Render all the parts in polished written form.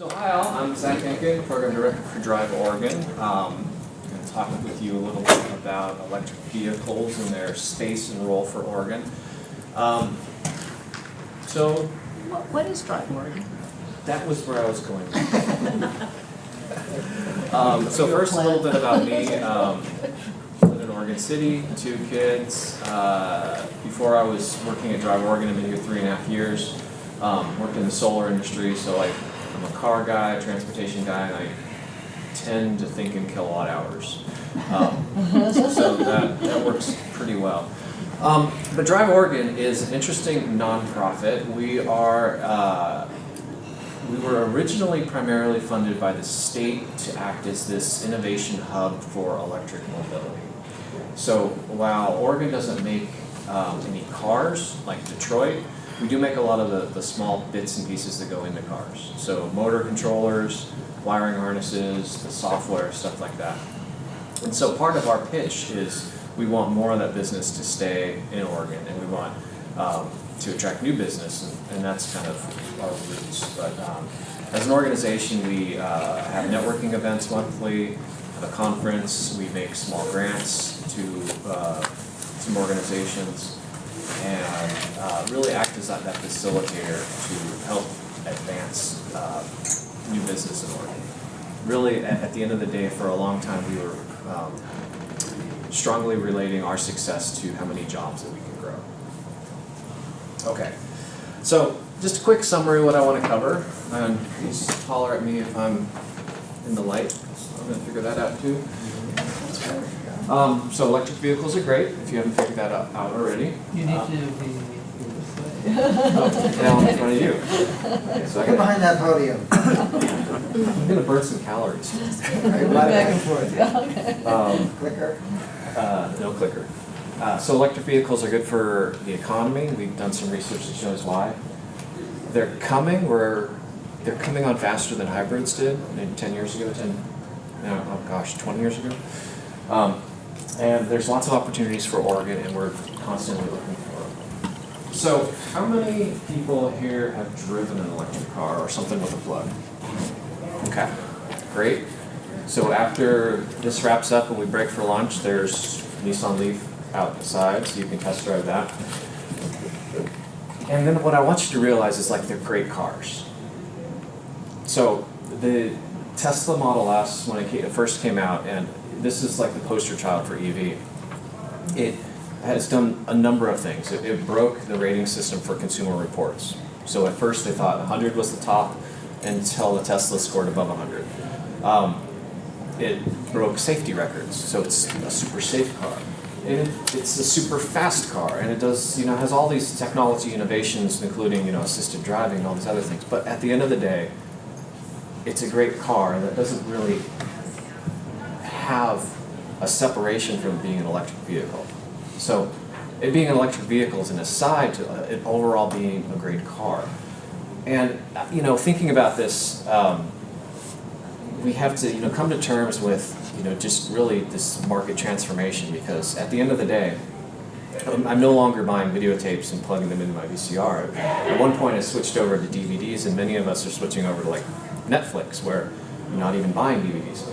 So hi all, I'm Zach Henkin, Program Director for Drive Oregon. I'm going to talk with you a little bit about electric vehicles and their space and role for Oregon. What is Drive Oregon? That was where I was going. So first, a little bit about me. Lived in Oregon City, 2 kids. Before I was working at Drive Oregon, I've been here 3.5 years. Worked in the solar industry, so I'm a car guy, transportation guy, and I tend to think in kilowatt hours. So that works pretty well. But Drive Oregon is an interesting nonprofit. We were originally primarily funded by the state to act as this innovation hub for electric mobility. So while Oregon doesn't make any cars like Detroit, we do make a lot of the small bits and pieces that go into cars. So motor controllers, wiring harnesses, the software, stuff like that. And so part of our pitch is we want more of that business to stay in Oregon, and we want to attract new business, and that's kind of our roots. But as an organization, we have networking events monthly, have a conference, we make small grants to some organizations, and really act as that facilitator to help advance new business in Oregon. Really, at the end of the day, for a long time, we were strongly relating our success to how many jobs that we can grow. Okay, so just a quick summary of what I want to cover, and please holler at me if I'm in the light. I'm going to figure that out too. So electric vehicles are great, if you haven't figured that out already. You need to be this way. Down in front of you. Okay, so Get behind that podium. I'm going to burn some calories. Back and forth. Yeah, okay. Clicker. No clicker. So electric vehicles are good for the economy. We've done some research that shows why. They're coming on faster than hybrids did, maybe 10 years ago, 20 years ago. And there's lots of opportunities for Oregon, and we're constantly looking for them. So how many people here have driven an electric car or something with a plug? Okay, great. So after this wraps up and we break for lunch, there's Nissan Leaf outside, so you can test drive that. And then what I want you to realize is they're great cars. So the Tesla Model S, when it first came out, and this is the poster child for EV, it has done a number of things. It broke the rating system for Consumer Reports. So at first they thought 100 was the top until the Tesla scored above 100. It broke safety records, so it's a super safe car. And it's a super fast car, and it does, has all these technology innovations, including, assisted driving and all these other things. But at the end of the day, it's a great car that doesn't really have a separation from being an electric vehicle. So it being an electric vehicle is an aside to it overall being a great car. And, thinking about this, we have to, come to terms with, just really this market transformation, because at the end of the day, I'm no longer buying videotapes and plugging them into my VCR. At one point I switched over to DVDs, and many of us are switching over to Netflix, where you're not even buying DVDs.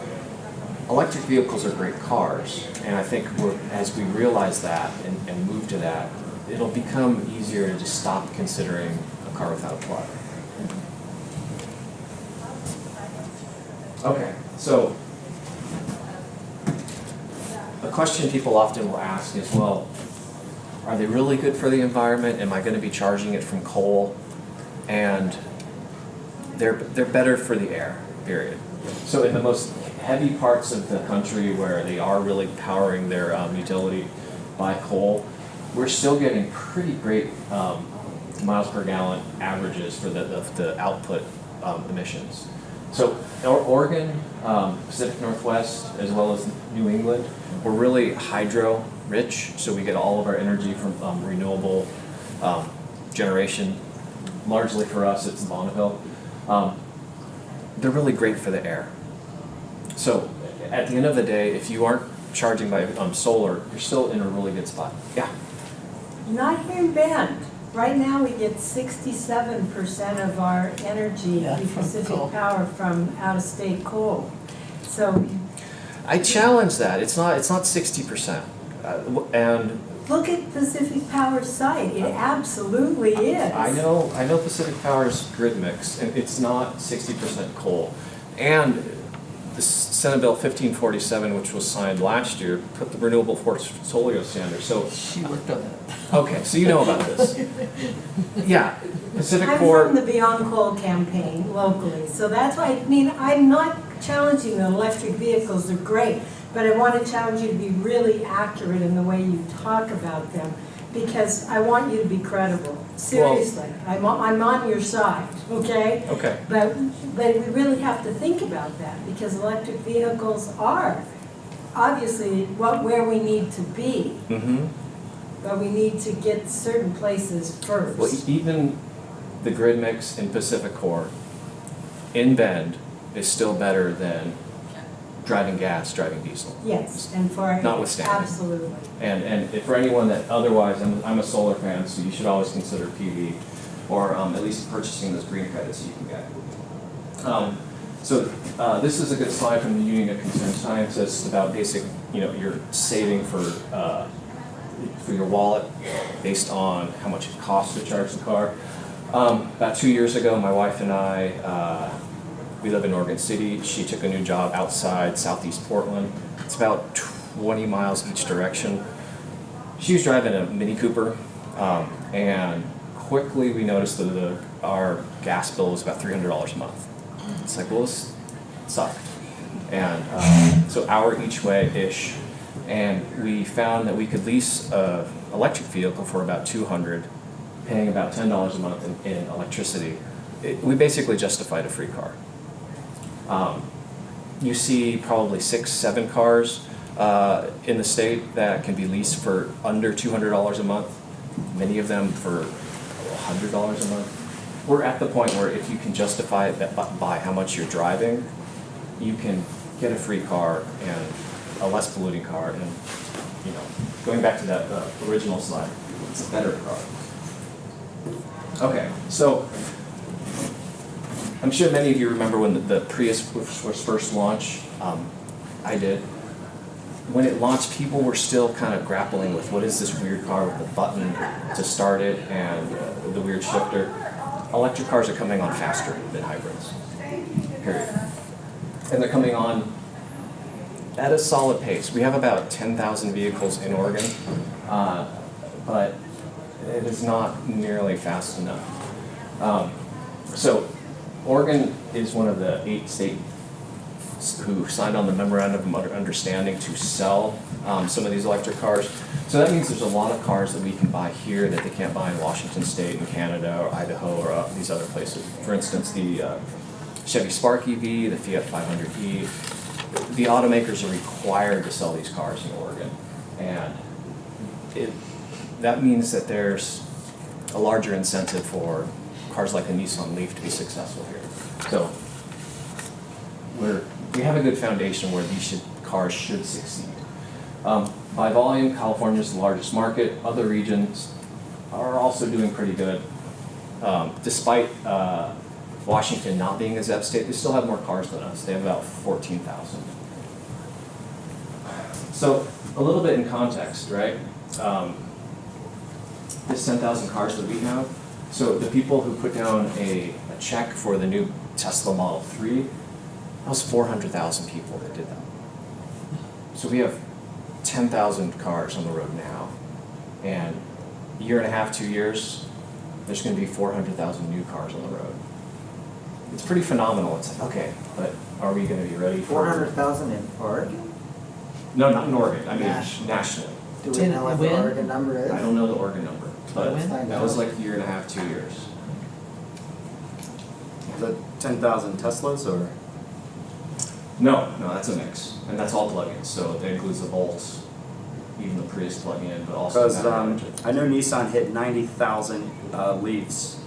Electric vehicles are great cars, and I think as we realize that and move to that, it'll become easier to just stop considering a car without a plug. Okay, so a question people often will ask is, well, are they really good for the environment? Am I going to be charging it from coal? And they're better for the air, period. So in the most heavy parts of the country where they are really powering their utility by coal, we're still getting pretty great miles per gallon averages for the output emissions. So Oregon, Pacific Northwest, as well as New England, we're really hydro rich, so we get all of our energy from renewable generation. Largely for us, it's Bonneville. They're really great for the air. So at the end of the day, if you aren't charging by solar, you're still in a really good spot. Yeah? Not here in Bend. Right now, we get 67% of our energy Yeah, through from Pacific coal. Power from out-of-state coal. So I challenge that. It's not 60%. And look at Pacific Power's site, it absolutely is. I know Pacific Power's grid mix, and it's not 60% coal. And the Senate Bill 1547, which was signed last year, put the renewable portfolio standard. So, She worked on that. okay, so you know about this. Yeah, Pacific I'm Core. from the Beyond Coal campaign locally, so that's why, I mean, I'm not challenging that electric vehicles are great, but I want to challenge you to be really accurate in the way you talk about them, because I want you to be credible. Seriously, I'm on your side, okay? Okay. But we really have to think about that, because electric vehicles are obviously where we need to be, Mm-hmm. but we need to get certain places first. Well, even the grid mix in Pacific Core, in Bend, is still better than driving gas, driving diesel. Yes, and for, Notwithstanding. absolutely. And if for anyone that otherwise, I'm a solar fan, so you should always consider PV, or at least purchasing those green credits you can get. This is a good slide from the Union of Concerned Scientists about basic, you're saving for your wallet based on how much it costs to charge the car. About 2 years ago, my wife and I, we live in Oregon City. She took a new job outside Southeast Portland. It's about 20 miles each direction. She was driving a Mini Cooper, and quickly we noticed that our gas bill was about $300 a month. It's like, well, this sucked. And so hour each way-ish. And we found that we could lease an electric vehicle for about $200, paying about $10 a month in electricity. We basically justified a free car. You see probably 6, 7 cars in the state that can be leased for under $200 a month, many of them for $100 a month. We're at the point where if you can justify it by how much you're driving, you can get a free car and a less polluting car, and going back to that original slide, it's a better car. Okay, so I'm sure many of you remember when the Prius was first launched. I did. When it launched, people were still kind of grappling with what is this weird car with the button to start it and the weird shifter. Electric cars are coming on faster than hybrids, period. And they're coming on at a solid pace. We have about 10,000 vehicles in Oregon, but it is not nearly fast enough. So Oregon is one of the 8 states who signed on the memorandum of understanding to sell some of these electric cars. So that means there's a lot of cars that we can buy here that they can't buy in Washington State and Canada or Idaho or these other places. For instance, the Chevy Spark EV, the Fiat 500e, the automakers are required to sell these cars in Oregon. And that means that there's a larger incentive for cars like a Nissan Leaf to be successful here. So we have a good foundation where these cars should succeed. By volume, California is the largest market. Other regions are also doing pretty good. Despite Washington not being a ZEV state, they still have more cars than us. They have about 14,000. So a little bit in context, right? This 10,000 cars that we have, so the people who put down a check for the new Tesla Model 3, that was 400,000 people that did that. So we have 10,000 cars on the road now, and a year and a half, 2 years, there's going to be 400,000 new cars on the road. It's pretty phenomenal. It's like, okay, but are we going to be ready for 400,000 in Oregon? No, not in Oregon. I mean, National. nationally. Do we know what the When? Oregon number is? I don't know the Oregon number, but When? that was like a year and a half, 2 years. Is that 10,000 Teslas or? No, that's a mix, and that's all plug-ins. So that includes the Bolts, even the Prius plug-in, but also. Because I know Nissan hit 90,000 Leafs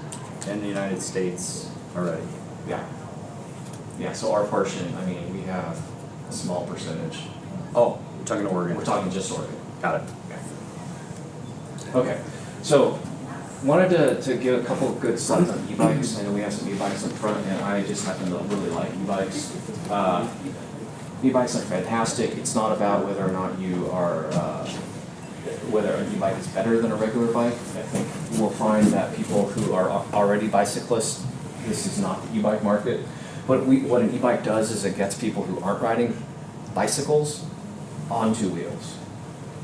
in the United States already. Yeah. So our portion, I mean, we have a small percentage. Oh, we're talking Oregon. We're talking just Oregon. Got it. Okay. So wanted to give a couple of good slides on e-bikes. I know we have some e-bikes up front, and I just happen to really like e-bikes. E-bikes are fantastic. It's not about whether or not you are, whether an e-bike is better than a regular bike. I think we'll find that people who are already bicyclists, this is not the e-bike market. But what an e-bike does is it gets people who aren't riding bicycles on two wheels.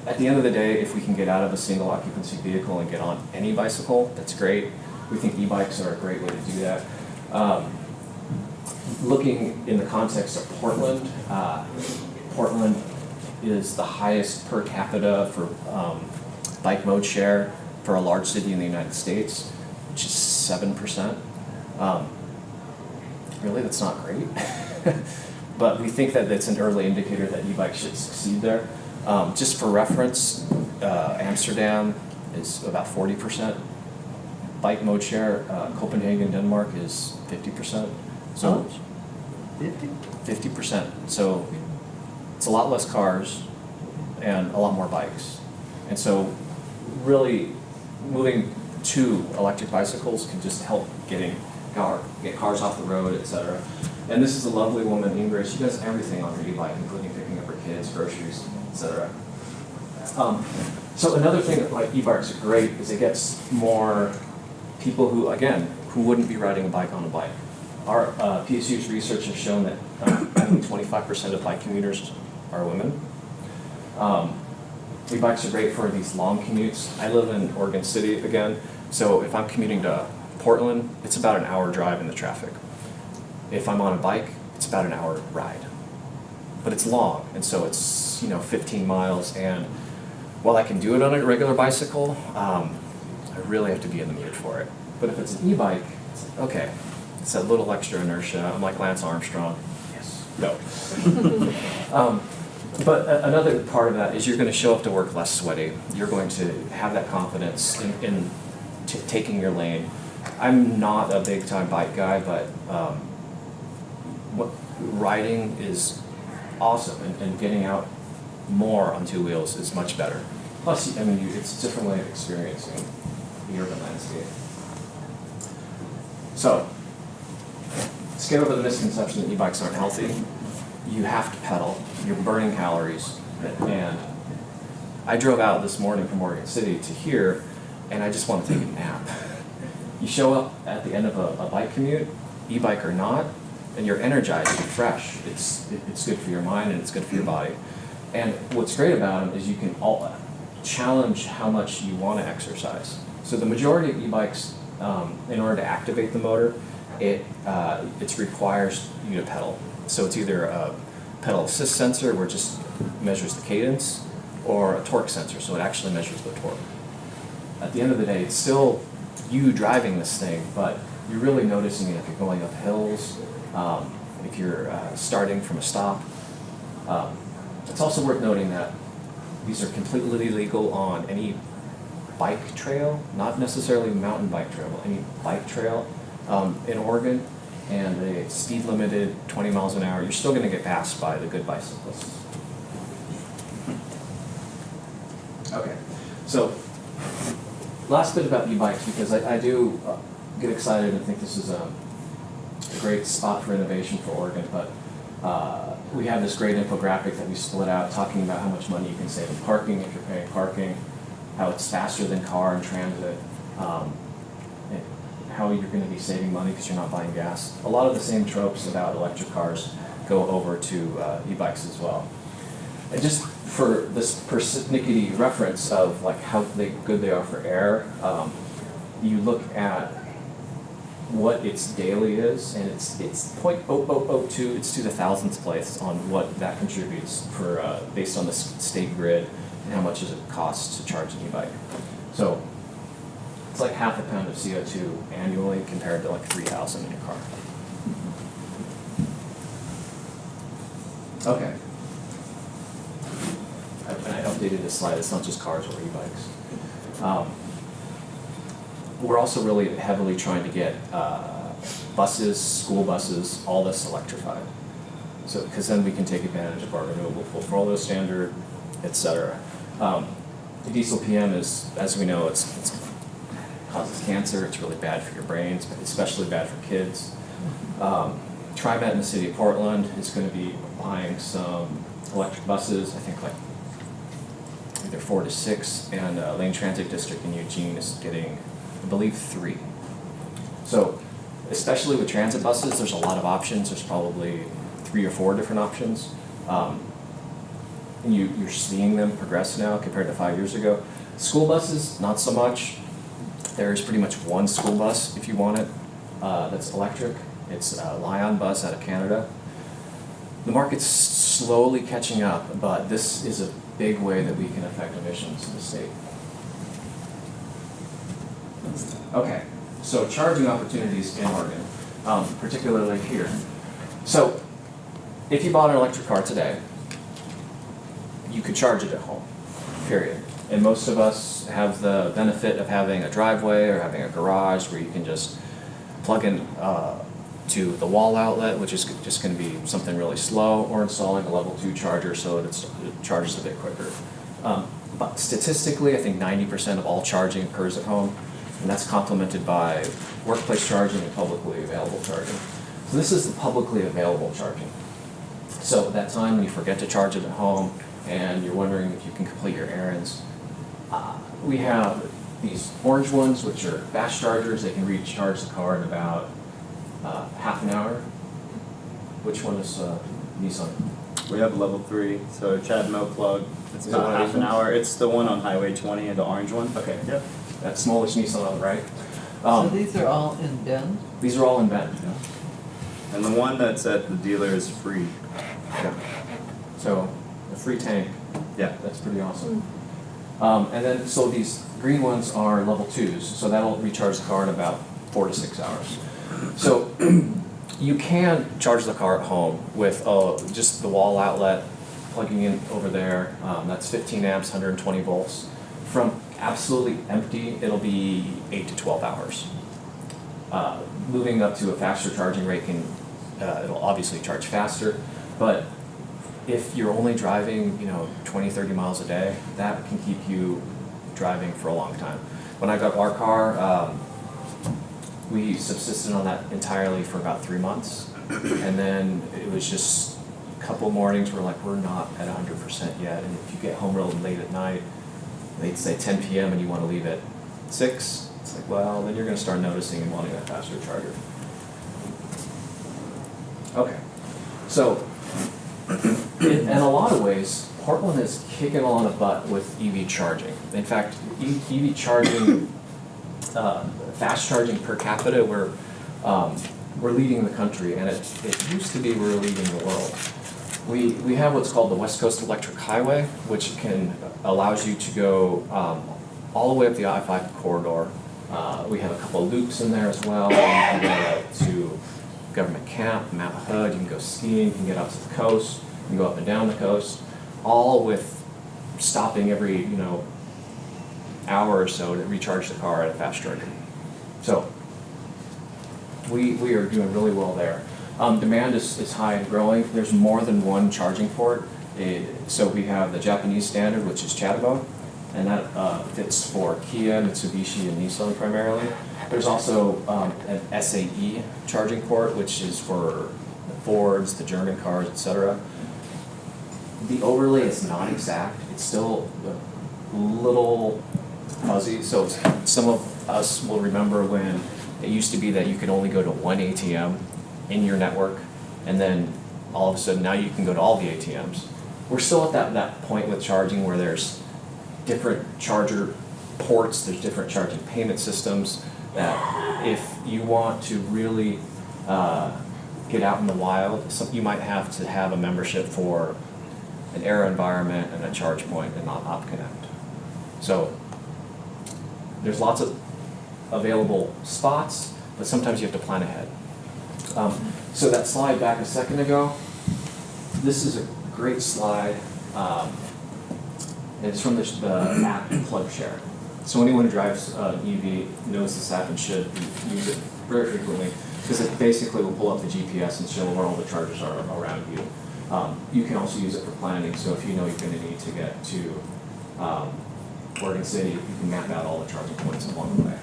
At the end of the day, if we can get out of a single occupancy vehicle and get on any bicycle, that's great. We think e-bikes are a great way to do that. Looking in the context of Portland, Portland is the highest per capita for bike mode share for a large city in the United States, which is 7%. Really, that's not great. But we think that it's an early indicator that e-bikes should succeed there. Just for reference, Amsterdam is about 40% bike mode share. Copenhagen, Denmark is 50%. So 50%. So it's a lot less cars and a lot more bikes. And so really moving to electric bicycles can just help get cars off the road, etc. And this is a lovely woman, Ingrid. She does everything on her e-bike, including picking up her kids, groceries, etc. So another thing that like e-bikes are great is it gets more people who, again, who wouldn't be riding a bike on a bike. Our PSU's research has shown that I think 25% of bike commuters are women. E-bikes are great for these long commutes. I live in Oregon City again, so if I'm commuting to Portland, it's about an hour drive in the traffic. If I'm on a bike, it's about an hour ride. But it's long, and so it's 15 miles, and while I can do it on a regular bicycle, I really have to be in the mood for it. But if it's an e-bike, it's like, okay, it's a little extra inertia. I'm like Lance Armstrong. Yes. No. But another part of that is you're going to show up to work less sweaty. You're going to have that confidence in taking your lane. I'm not a big-time bike guy, but riding is awesome, and getting out more on two wheels is much better. Plus, I mean, it's a different way of experiencing the urban landscape. So, let's get over the misconception that e-bikes aren't healthy. You have to pedal. You're burning calories. And I drove out this morning from Oregon City to here, and I just want to take a nap. You show up at the end of a bike commute, e-bike or not, and you're energized, you're fresh. It's good for your mind and it's good for your body. And what's great about them is you can challenge how much you want to exercise. So the majority of e-bikes, in order to activate the motor, it requires you to pedal. So it's either a pedal assist sensor, where it just measures the cadence, or a torque sensor, so it actually measures the torque. At the end of the day, it's still you driving this thing, but you're really noticing it if you're going up hills, if you're starting from a stop. It's also worth noting that these are completely legal on any bike trail, not necessarily mountain bike trail, but any bike trail in Oregon, and they speed limited 20 miles an hour. You're still going to get passed by the good bicyclists. Okay, so last bit about e-bikes, because I do get excited and think this is a great spot for innovation for Oregon, but we have this great infographic that we split out talking about how much money you can save in parking if you're paying parking, how it's faster than car and transit, and how you're going to be saving money because you're not buying gas. A lot of the same tropes about electric cars go over to e-bikes as well. And just for this persnickety reference of like how good they are for air, you look at what its daily is, and it's 0.0002, it's to the thousandth place on what that contributes for based on the state grid and how much does it cost to charge an e-bike. So it's like half a pound of CO2 annually compared to like 3,000 in your car. Okay. And I updated this slide, it's not just cars or e-bikes. We're also really heavily trying to get buses, school buses, all this electrified. So, because then we can take advantage of our renewable portfolio standard, et cetera. The diesel PM is, as we know, it's causes cancer, it's really bad for your brains, but especially bad for kids. TriMet in the city of Portland is going to be buying some electric buses, I think like either 4 to 6, and Lane Transit District in Eugene is getting, I believe, 3. So, especially with transit buses, there's a lot of options. There's probably 3 or 4 different options. And you're seeing them progress now compared to 5 years ago. School buses, not so much. There's pretty much one school bus, if you want it, that's electric. It's a Lion bus out of Canada. The market's slowly catching up, but this is a big way that we can affect emissions in the state. Okay, so charging opportunities in Oregon, particularly here. So, if you bought an electric car today, you could charge it at home, period. And most of us have the benefit of having a driveway or having a garage where you can just plug in to the wall outlet, which is just going to be something really slow, or installing a level 2 charger so that it charges a bit quicker. But statistically, I think 90% of all charging occurs at home, and that's complemented by workplace charging and publicly available charging. So this is the publicly available charging. So that time when you forget to charge it at home and you're wondering if you can complete your errands, we have these orange ones, which are fast chargers. They can recharge the car in about half an hour. Which one is Nissan? We have level 3, so Chad no plug. It's Is it one about of half these an ones? hour. It's the one on Highway 20, the orange one. Okay. Yep. That smallish Nissan on the right. So these are all in Bend? These are all in Bend. And the one that's at the dealer is free. Yeah. So a free tank. Yeah. That's pretty awesome. And then, so these green ones are level 2s, so that'll recharge the car in about 4 to 6 hours. So you can charge the car at home with just the wall outlet, plugging in over there. That's 15 amps, 120 volts. From absolutely empty, it'll be 8 to 12 hours. Moving up to a faster charging rate it'll obviously charge faster, but if you're only driving, 20, 30 miles a day, that can keep you driving for a long time. When I got our car, we subsisted on that entirely for about 3 months, and then it was just a couple mornings where we're not at 100% yet, and if you get home real late at night, they'd say 10 p.m. and you want to leave at 6, it's like, well, then you're going to start noticing and wanting that faster charger. Okay, so in a lot of ways, Portland is kicking a lot of butt with EV charging. In fact, EV charging, fast charging per capita, we're leading the country, and it used to be we're leading the world. We have what's called the West Coast Electric Highway, which allows you to go all the way up the I-5 corridor. We have a couple of loops in there as well. You can go to Government Camp, Mount Hood, you can go skiing, you can get up to the coast, you can go up and down the coast, all with stopping every, hour or so to recharge the car at a fast charger. So we are doing really well there. Demand is high and growing. There's more than one charging port. So we have the Japanese standard, which is Chattanooga, and that fits for Kia, Mitsubishi, and Nissan primarily. There's also an SAE charging port, which is for the Fords, the German cars, etc. The overlay is not exact. It's still a little fuzzy. So some of us will remember when it used to be that you could only go to one ATM in your network, and then all of a sudden now you can go to all the ATMs. We're still at that point with charging where there's different charger ports, there's different charging payment systems, that if you want to really get out in the wild, you might have to have a membership for an Air environment and a charge point and not OpConnect. So there's lots of available spots, but sometimes you have to plan ahead. So that slide back a second ago, this is a great slide. It's from the app PlugShare. So anyone who drives EV knows this app and should use it very frequently, because it basically will pull up the GPS and show where all the chargers are around you. You can also use it for planning, so if you know you're going to need to get to Oregon City, you can map out all the charging points along the way.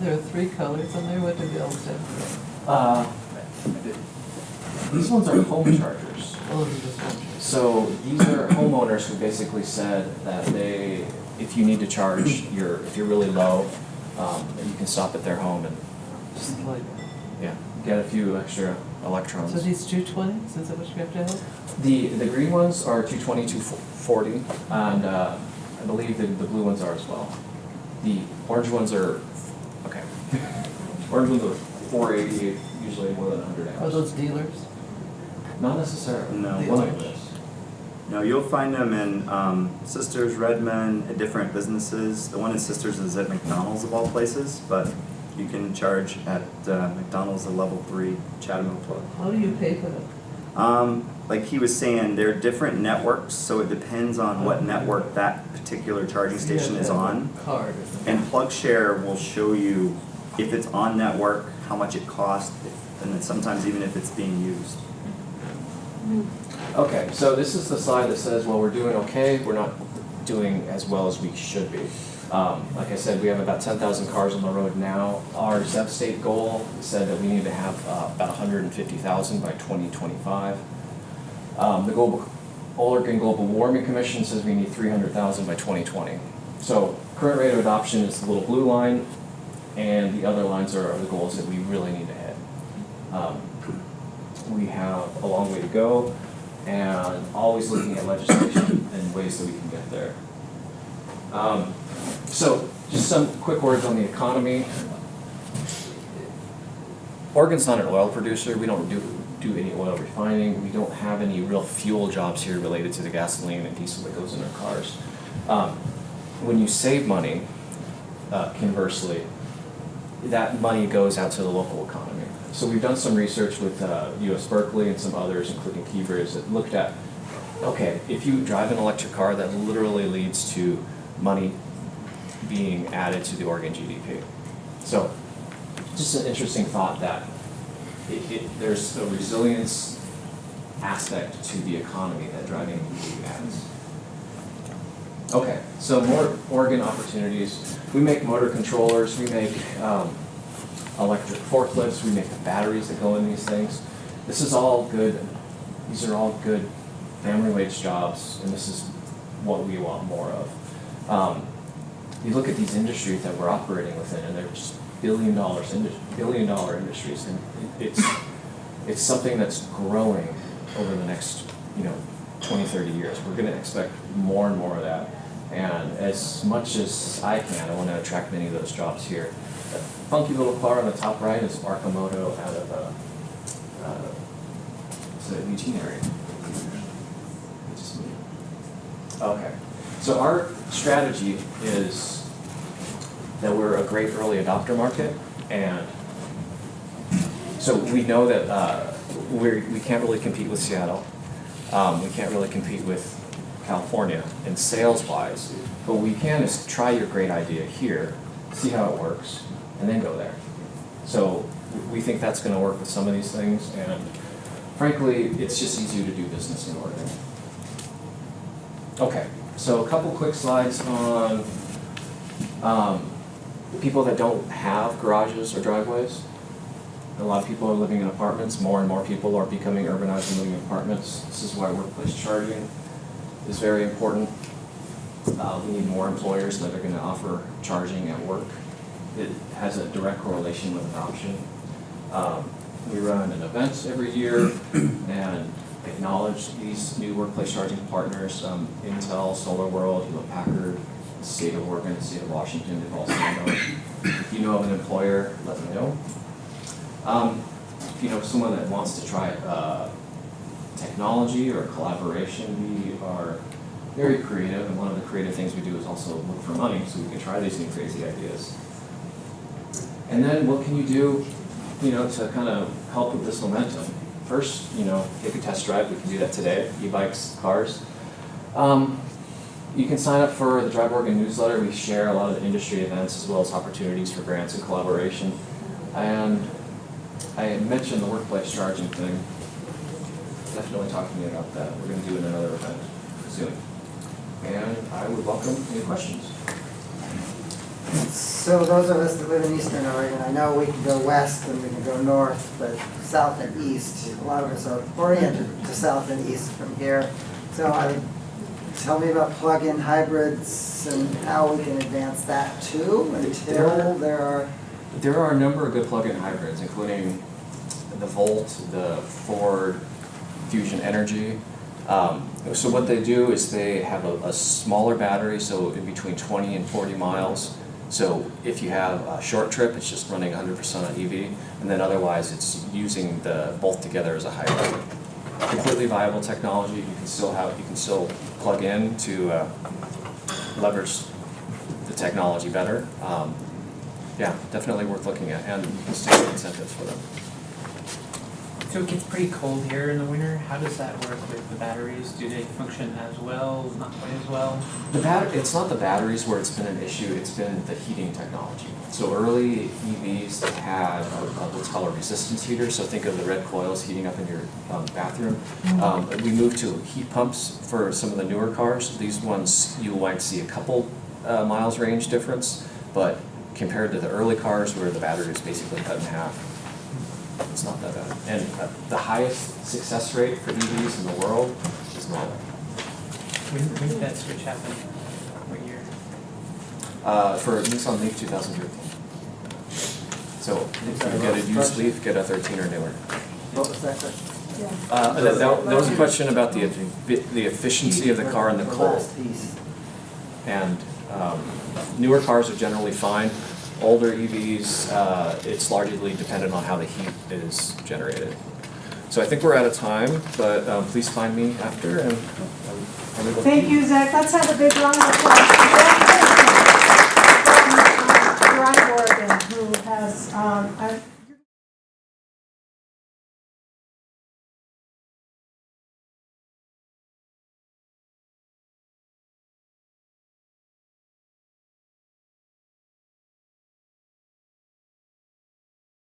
There are 3 colors on there, what do they all stand for? These ones are home chargers. Oh, they're just one. So these are homeowners who basically said that if you need to charge if you're really low, you can stop at their home and Just like, get a few extra electrons. so these 220s, is that what you have to have? The green ones are 220, 240, and I believe the blue ones are as well. The orange ones are, okay. Orange ones are 480, usually more than 100 amps. Are those dealers? Not necessarily. No. One like this. No, you'll find them in Sisters, Redmond, at different businesses. The one in Sisters is at McDonald's of all places, but you can charge at McDonald's a level 3 Chatham plug. How do you pay for them? Like he was saying, they're different networks, so it depends on what network that particular charging You have station to is have a on. Card or something. And PlugShare will show you if it's on network, how much it costs, and then sometimes even if it's being used. Okay, so this is the slide that says, well, we're doing okay, we're not doing as well as we should be. Like I said, we have about 10,000 cars on the road now. Our ZEV state goal said that we need to have about 150,000 by 2025. The Oregon Global Warming Commission says we need 300,000 by 2020. So current rate of adoption is the little blue line, and the other lines are the goals that we really need to hit. We have a long way to go, and always looking at legislation and ways that we can get there. So just some quick words on the economy. Oregon's not an oil producer. We don't do any oil refining. We don't have any real fuel jobs here related to the gasoline and diesel that goes in our cars. When you save money, conversely, that money goes out to the local economy. So we've done some research with US Berkeley and some others, including Keybridge, that looked at, okay, if you drive an electric car, that literally leads to money being added to the Oregon GDP. So just an interesting thought that there's a resilience aspect to the economy that driving EV adds. Okay, so more Oregon opportunities. We make motor controllers, we make electric forklifts, we make the batteries that go in these things. This is all good, these are all good family wage jobs, and this is what we want more of. You look at these industries that we're operating within, and they're just billion dollar industries, and it's something that's growing over the next 20, 30 years. We're going to expect more and more of that, and as much as I can, I want to attract many of those jobs here. That funky little car on the top right is Arcimoto out of the Eugene area. Okay, so our strategy is that we're a great early adopter market, and so we know that we can't really compete with Seattle. We can't really compete with California in sales-wise, but what we can is try your great idea here, see how it works, and then go there. So we think that's going to work with some of these things, and frankly, it's just easier to do business in Oregon. Okay, so a couple quick slides on people that don't have garages or driveways. A lot of people are living in apartments. More and more people are becoming urbanized and living in apartments. This is why workplace charging is very important. We need more employers that are going to offer charging at work. It has a direct correlation with adoption. We run an event every year and acknowledge these new workplace charging partners. Intel, SolarWorld, Hewlett-Packard, the state of Oregon, the state of Washington, they've all signed on. If you know of an employer, let me know. If you know someone that wants to try technology or collaboration, we are very creative, and one of the creative things we do is also look for money so we can try these new crazy ideas. And then what can you do, to kind of help with this momentum? First, take a test drive. We can do that today, e-bikes, cars. You can sign up for the Drive Oregon newsletter. We share a lot of the industry events as well as opportunities for grants and collaboration. And I mentioned the workplace charging thing. Definitely talk to me about that. We're going to do it in another event soon. And I would welcome any questions. So those of us that live in Eastern Oregon, I know we can go west and we can go north, but south and east, a lot of us are oriented to south and east from here. So tell me about plug-in hybrids and how we can advance that too until there are. There are a number of good plug-in hybrids, including the Volt, the Ford Fusion Energy. So what they do is they have a smaller battery, so in between 20 and 40 miles. So if you have a short trip, it's just running 100% on EV, and then otherwise it's using both together as a hybrid. Completely viable technology. You can still plug in to leverage the technology better. Yeah, definitely worth looking at, and you can still get incentives for them. So it gets pretty cold here in the winter. How does that work with the batteries? Do they function as well, not quite as well? It's not the batteries where it's been an issue, it's been the heating technology. So early EVs had what's called a resistance heater, so think of the red coils heating up in your bathroom. We moved to heat pumps for some of the newer cars. These ones, you might see a couple miles range difference, but compared to the early cars where the battery was basically cut in half, it's not that bad. And the highest success rate for EVs in the world is Norway. When did that switch happen? What year? For Nissan Leaf 2013. So if you get a used Leaf, get a 13 or newer. What was that question? That was a question about the efficiency of the car in the cold. last piece. And newer cars are generally fine. Older EVs, it's largely dependent on how the heat is generated. So I think we're out of time, but please find me after and. Thank you, Zach. Let's have a big round of applause.